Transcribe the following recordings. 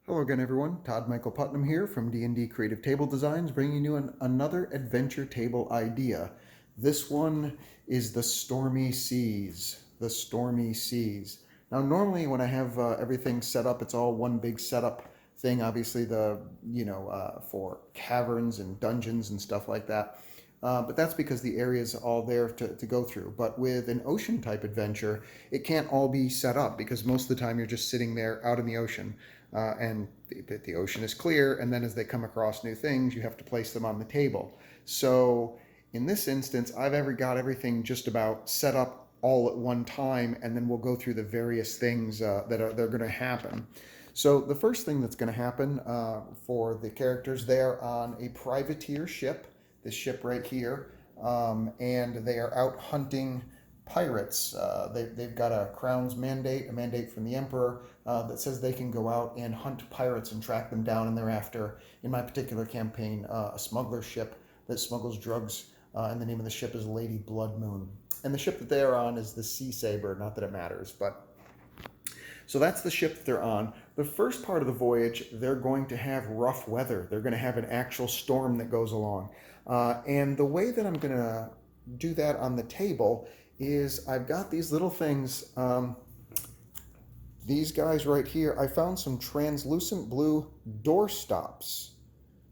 Hello again, everyone. Todd Michael Putnam here from D&D Creative Table Designs, bringing you another adventure table idea. This one is the Stormy Seas. The Stormy Seas. Now, normally when I have everything set up, it's all one big setup thing. Obviously, for caverns and dungeons and stuff like that. But that's because the area is all there to go through. But with an ocean type adventure, it can't all be set up because most of the time you're just sitting there out in the ocean. And the ocean is clear, and then as they come across new things, you have to place them on the table. So in this instance, I've got everything just about set up all at one time, and then we'll go through the various things they're going to happen. So the first thing that's going to happen for the characters, they're on a privateer ship, this ship right here, and they are out hunting pirates. They've got a crown's mandate, a mandate from the emperor that says they can go out and hunt pirates and track them down, and they're after, in my particular campaign, a smuggler ship that smuggles drugs, and the name of the ship is Lady Blood Moon. And the ship that they're on is the Sea Saber, not that it matters, but so that's the ship that they're on. The first part of the voyage, they're going to have rough weather. They're going to have an actual storm that goes along. And the way that I'm going to do that on the table is I've got these little things. These guys right here, I found some translucent blue door stops.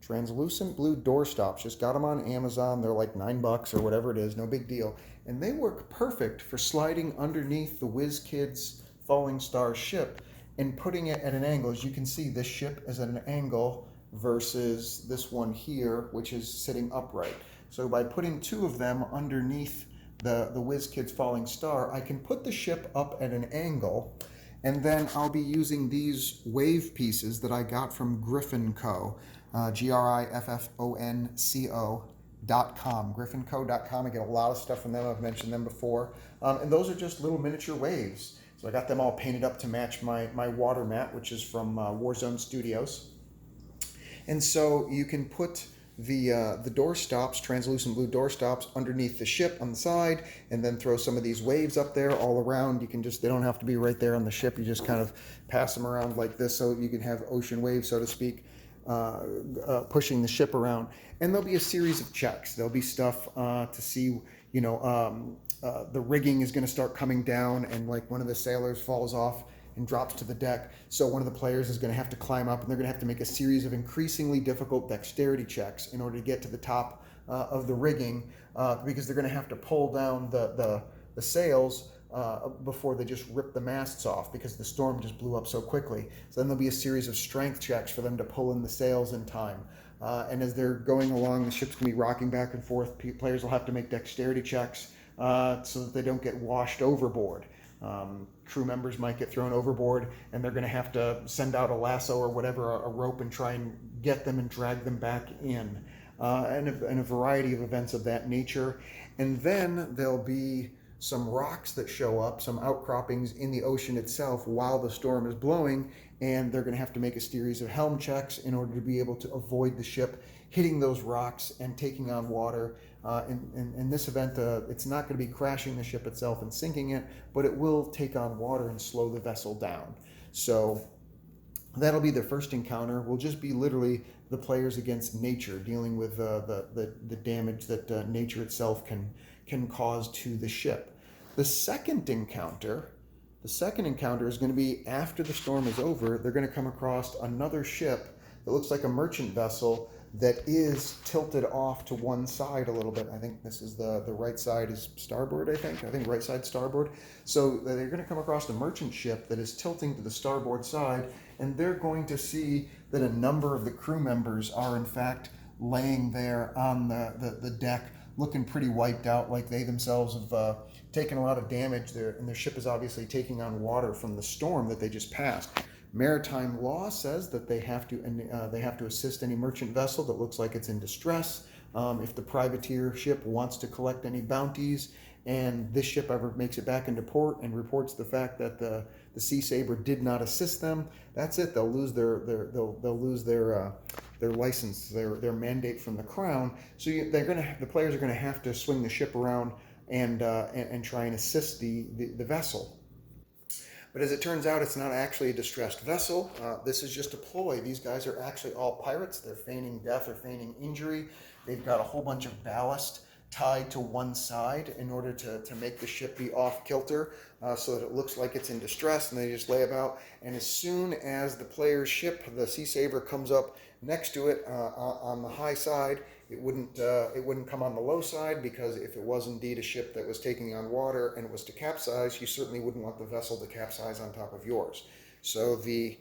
Translucent blue door stops. Just got them on Amazon. They're like $9 or whatever it is. No big deal. And they work perfect for sliding underneath the WizKids Falling Star ship and putting it at an angle. As you can see, this ship is at an angle versus this one here, which is sitting upright. So by putting two of them underneath the WizKids Falling Star, I can put the ship up at an angle, and then I'll be using these wave pieces that I got from Griffin Co. GRIFFONCO.com, griffinco.com. I get a lot of stuff from them. I've mentioned them before. And those are just little miniature waves. So I got them all painted up to match my water mat, which is from Warzone Studios. And so you can put the door stops, translucent blue door stops, underneath the ship on the side, and then throw some of these waves up there all around. You can they don't have to be right there on the ship. You just kind of pass them around like this so you can have ocean waves, so to speak, pushing the ship around. And there'll be a series of checks. There'll be stuff to see, the rigging is going to start coming down, and like one of the sailors falls off and drops to the deck. So one of the players is going to have to climb up, and they're going to have to make a series of increasingly difficult dexterity checks in order to get to the top of the rigging, because they're going to have to pull down the sails before they just rip the masts off because the storm just blew up so quickly. So then there'll be a series of strength checks for them to pull in the sails in time. And as they're going along, the ship's going to be rocking back and forth. Players will have to make dexterity checks so that they don't get washed overboard. Crew members might get thrown overboard, and they're going to have to send out a lasso or whatever, a rope, and try and get them and drag them back in. And a variety of events of that nature. And then there'll be some rocks that show up, some outcroppings in the ocean itself while the storm is blowing, and they're going to have to make a series of helm checks in order to be able to avoid the ship hitting those rocks and taking on water. In this event, it's not going to be crashing the ship itself and sinking it, but it will take on water and slow the vessel down. So that'll be the first encounter. Will just be literally the players against nature, dealing with the damage that nature itself can cause to the ship. The second encounter is going to be after the storm is over. They're going to come across another ship that looks like a merchant vessel that is tilted off to one side a little bit. I think this is the right side is starboard, I think right side starboard. So they're going to come across a merchant ship that is tilting to the starboard side, and they're going to see that a number of the crew members are in fact laying there on the deck looking pretty wiped out, like they themselves have taken a lot of damage there, and their ship is obviously taking on water from the storm that they just passed. Maritime law says that they have to assist any merchant vessel that looks like it's in distress. If the privateer ship wants to collect any bounties, and this ship ever makes it back into port and reports the fact that the Sea Saber did not assist them, that's it. They'll lose their license, their mandate from the crown. So the players are going to have to swing the ship around and try and assist the vessel. But as it turns out, it's not actually a distressed vessel. This is just a ploy. These guys are actually all pirates. They're feigning death or feigning injury. They've got a whole bunch of ballast tied to one side in order to make the ship be off kilter, so that it looks like it's in distress, and they just lay about. And as soon as the player's ship, the Sea Saber, comes up next to it on the high side, it wouldn't come on the low side, because if it was indeed a ship that was taking on water and it was to capsize, you certainly wouldn't want the vessel to capsize on top of yours. So the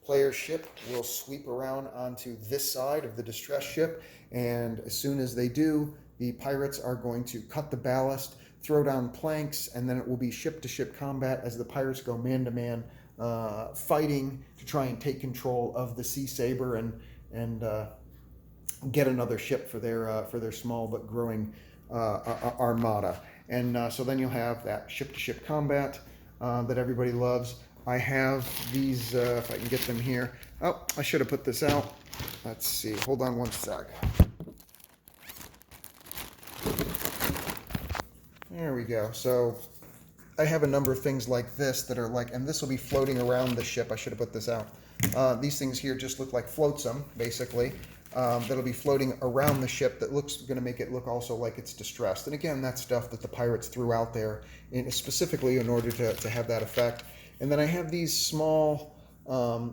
player's ship will sweep around onto this side of the distressed ship, and as soon as they do, the pirates are going to cut the ballast, throw down planks, and then it will be ship-to-ship combat as the pirates go man-to-man, fighting to try and take control of the Sea Saber and get another ship for their small but growing armada. And so then you'll have that ship-to-ship combat that everybody loves. I have these, if I can get them here. Oh, I should have put this out. Let's see. Hold on one sec. There we go. So I have a number of things like this that are like, and this will be floating around the ship. I should have put this out. These things here just look like flotsam, basically. That'll be floating around the ship that looks going to make it look also like it's distressed. And again, that's stuff that the pirates threw out there specifically in order to have that effect. And then I have these small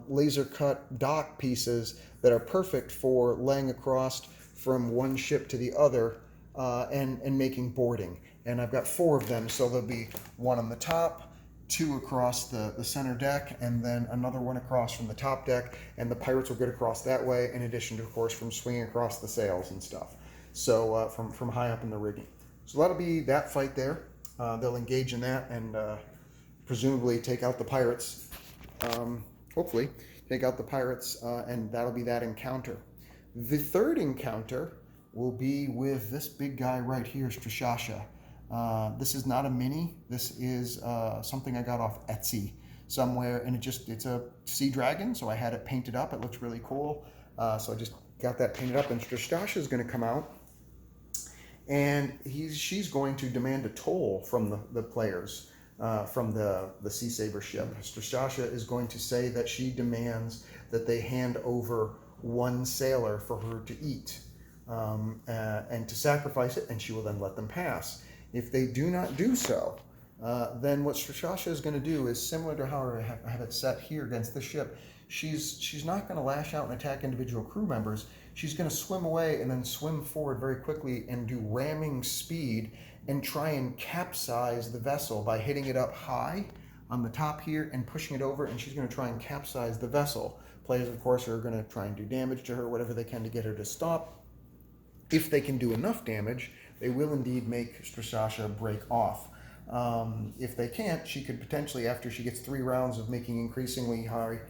laser cut dock pieces that are perfect for laying across from one ship to the other and making boarding. And I've got 4 of them, so there'll be one on the top, 2 across the center deck, and then another one across from the top deck, and the pirates will get across that way, in addition to, of course, from swinging across the sails and stuff. So from high up in the rigging. So that'll be that fight there. They'll engage in that and presumably take out the pirates. Hopefully take out the pirates, and that'll be that encounter. The third encounter will be with this big guy right here, Strashasha. This is not a mini. This is something I got off Etsy somewhere, and it's a sea dragon, so I had it painted up. It looks really cool. So I just got that painted up, and Strashasha is going to come out, and she's going to demand a toll from the players from the Sea Saber ship. Strashasha is going to say that she demands that they hand over 1 sailor for her to eat and to sacrifice it, and she will then let them pass. If they do not do so, then what Strashasha is going to do is similar to how I have it set here against the ship. She's not going to lash out and attack individual crew members. She's going to swim away and then swim forward very quickly and do ramming speed and try and capsize the vessel by hitting it up high on the top here and pushing it over, and she's going to try and capsize the vessel. Players, of course, are going to try and do damage to her, whatever they can to get her to stop. If they can do enough damage, they will indeed make Strashasha break off. If they can't, she could potentially, after she gets 3 rounds of making increasingly high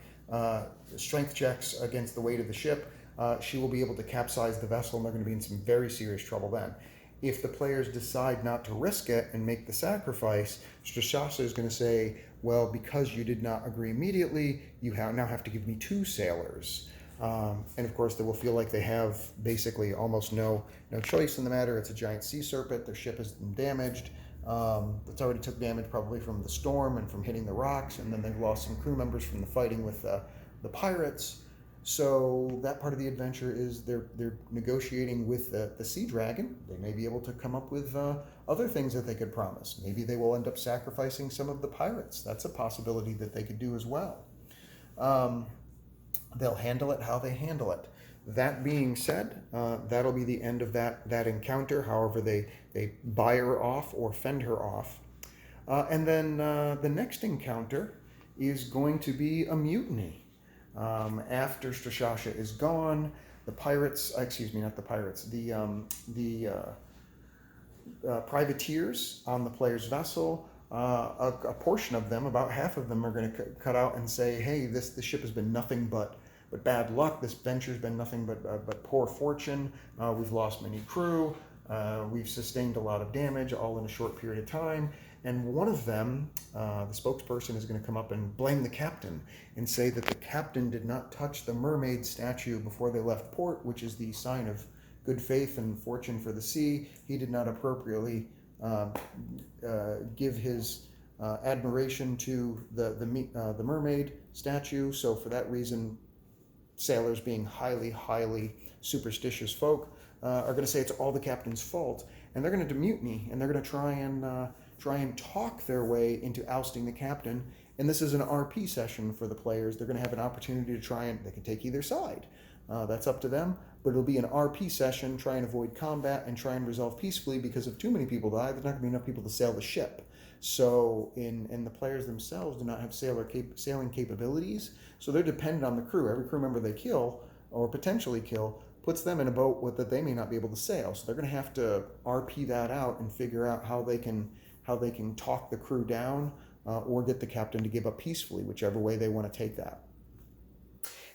strength checks against the weight of the ship, she will be able to capsize the vessel, and they're going to be in some very serious trouble then. If the players decide not to risk it and make the sacrifice, Strashasha is going to say, well, because you did not agree immediately, you now have to give me 2 sailors. And of course, they will feel like they have basically almost no choice in the matter. It's a giant sea serpent. Their ship has been damaged. It's already took damage probably from the storm and from hitting the rocks, and then they've lost some crew members from the fighting with the pirates. So that part of the adventure is they're negotiating with the sea dragon. They may be able to come up with other things that they could promise. Maybe they will end up sacrificing some of the pirates. That's a possibility that they could do as well. They'll handle it how they handle it. That being said, that'll be the end of that encounter, however they buy her off or fend her off. And then the next encounter is going to be a mutiny. After Strashasha is gone, the pirates, not the pirates, the privateers on the player's vessel, a portion of them, about half of them, are going to cut out and say, hey, the ship has been nothing but bad luck. This venture's been nothing but poor fortune. We've lost many crew. We've sustained a lot of damage, all in a short period of time. And one of them, the spokesperson, is going to come up and blame the captain and say that the captain did not touch the mermaid statue before they left port, which is the sign of good faith and fortune for the sea. He did not appropriately give his admiration to the mermaid statue. So for that reason, sailors, being highly superstitious folk, are going to say it's all the captain's fault, and they're going to mutiny, and they're going to try and talk their way into ousting the captain. And this is an RP session for the players. They're going to have an opportunity to try and they can take either side. That's up to them, but it'll be an RP session. Try and avoid combat and try and resolve peacefully, because if too many people die, there's not going to be enough people to sail the ship. So, and the players themselves do not have sailing capabilities, so they're dependent on the crew. Every crew member they kill or potentially kill puts them in a boat that they may not be able to sail. So they're going to have to RP that out and figure out how they can talk the crew down, or get the captain to give up peacefully, whichever way they want to take that.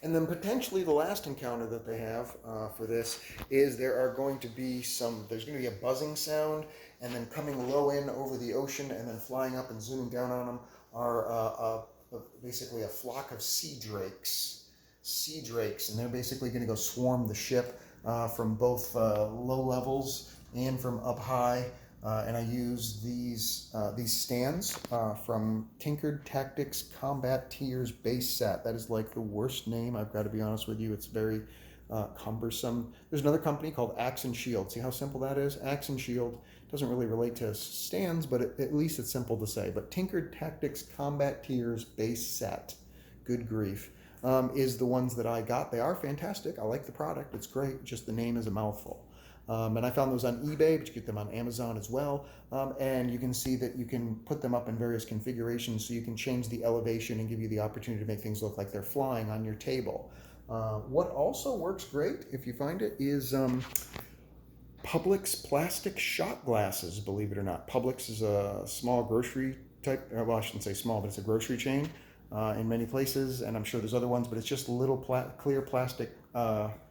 And then potentially the last encounter that they have for this is there's going to be a buzzing sound, and then coming low in over the ocean and then flying up and zooming down on them are basically a flock of sea drakes, and they're basically going to go swarm the ship from both low levels and from up high. And I use these stands from Tinkered Tactics Combat Tiers base set. That is like the worst name, I've got to be honest with you. It's very cumbersome. There's another company called Axe and Shield. See how simple that is? Axe and Shield doesn't really relate to stands, but at least it's simple to say. But Tinkered Tactics Combat Tiers base set, good grief, is the ones that I got. They are fantastic. I like the product. It's great. Just the name is a mouthful. And I found those on eBay, but you get them on Amazon as well. And you can see that you can put them up in various configurations, so you can change the elevation and give you the opportunity to make things look like they're flying on your table. What also works great, if you find it, is Publix plastic shot glasses, believe it or not. Publix is a small grocery type, well, I shouldn't say small, but it's a grocery chain in many places, and I'm sure there's other ones, but it's just little clear plastic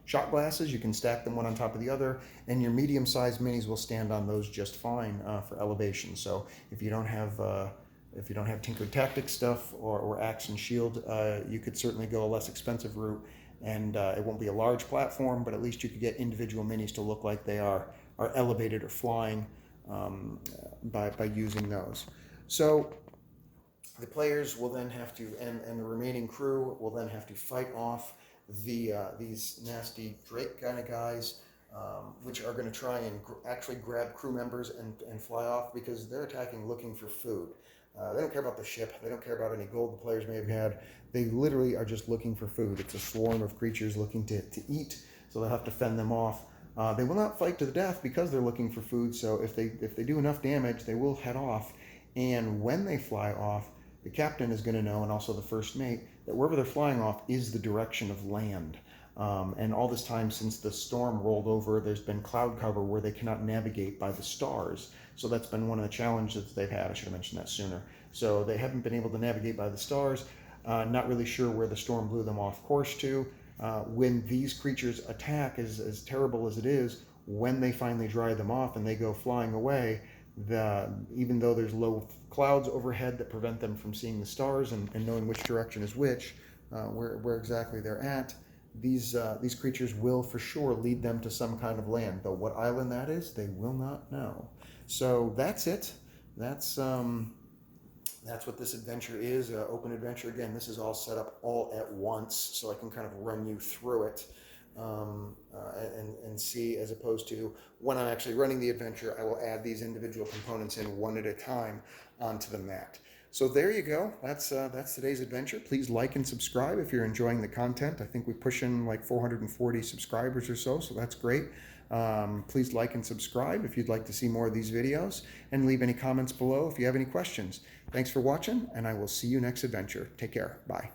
shot glasses. You can stack them one on top of the other, and your medium-sized minis will stand on those just fine for elevation. So if you don't have Tinkered Tactics stuff or Axe and Shield, you could certainly go a less expensive route, and it won't be a large platform, but at least you could get individual minis to look like they are elevated or flying by using those. So the players will then have to, and the remaining crew will then have to fight off these nasty Drake kind of guys, which are going to try and actually grab crew members and fly off, because they're attacking looking for food. They don't care about the ship. They don't care about any gold the players may have had. They literally are just looking for food. It's a swarm of creatures looking to eat, so they'll have to fend them off. They will not fight to the death because they're looking for food, so if they do enough damage, they will head off. And when they fly off, the captain is going to know, and also the first mate, that wherever they're flying off is the direction of land. And all this time since the storm rolled over, there's been cloud cover where they cannot navigate by the stars. So that's been one of the challenges they've had. I should have mentioned that sooner. So they haven't been able to navigate by the stars, not really sure where the storm blew them off course to. When these creatures attack, as terrible as it is, when they finally dry them off and they go flying away, even though there's low clouds overhead that prevent them from seeing the stars and knowing which direction is which, where exactly they're at, these creatures will for sure lead them to some kind of land. Though what island that is, they will not know. So that's it. That's what this adventure is, open adventure. Again, this is all set up all at once, so I can kind of run you through it. And see, as opposed to when I'm actually running the adventure, I will add these individual components in one at a time onto the mat. So there you go. That's today's adventure. Please like and subscribe if you're enjoying the content. I think we're pushing like 440 subscribers or so that's great. Please like and subscribe if you'd like to see more of these videos, and leave any comments below if you have any questions. Thanks for watching, and I will see you next adventure. Take care. Bye.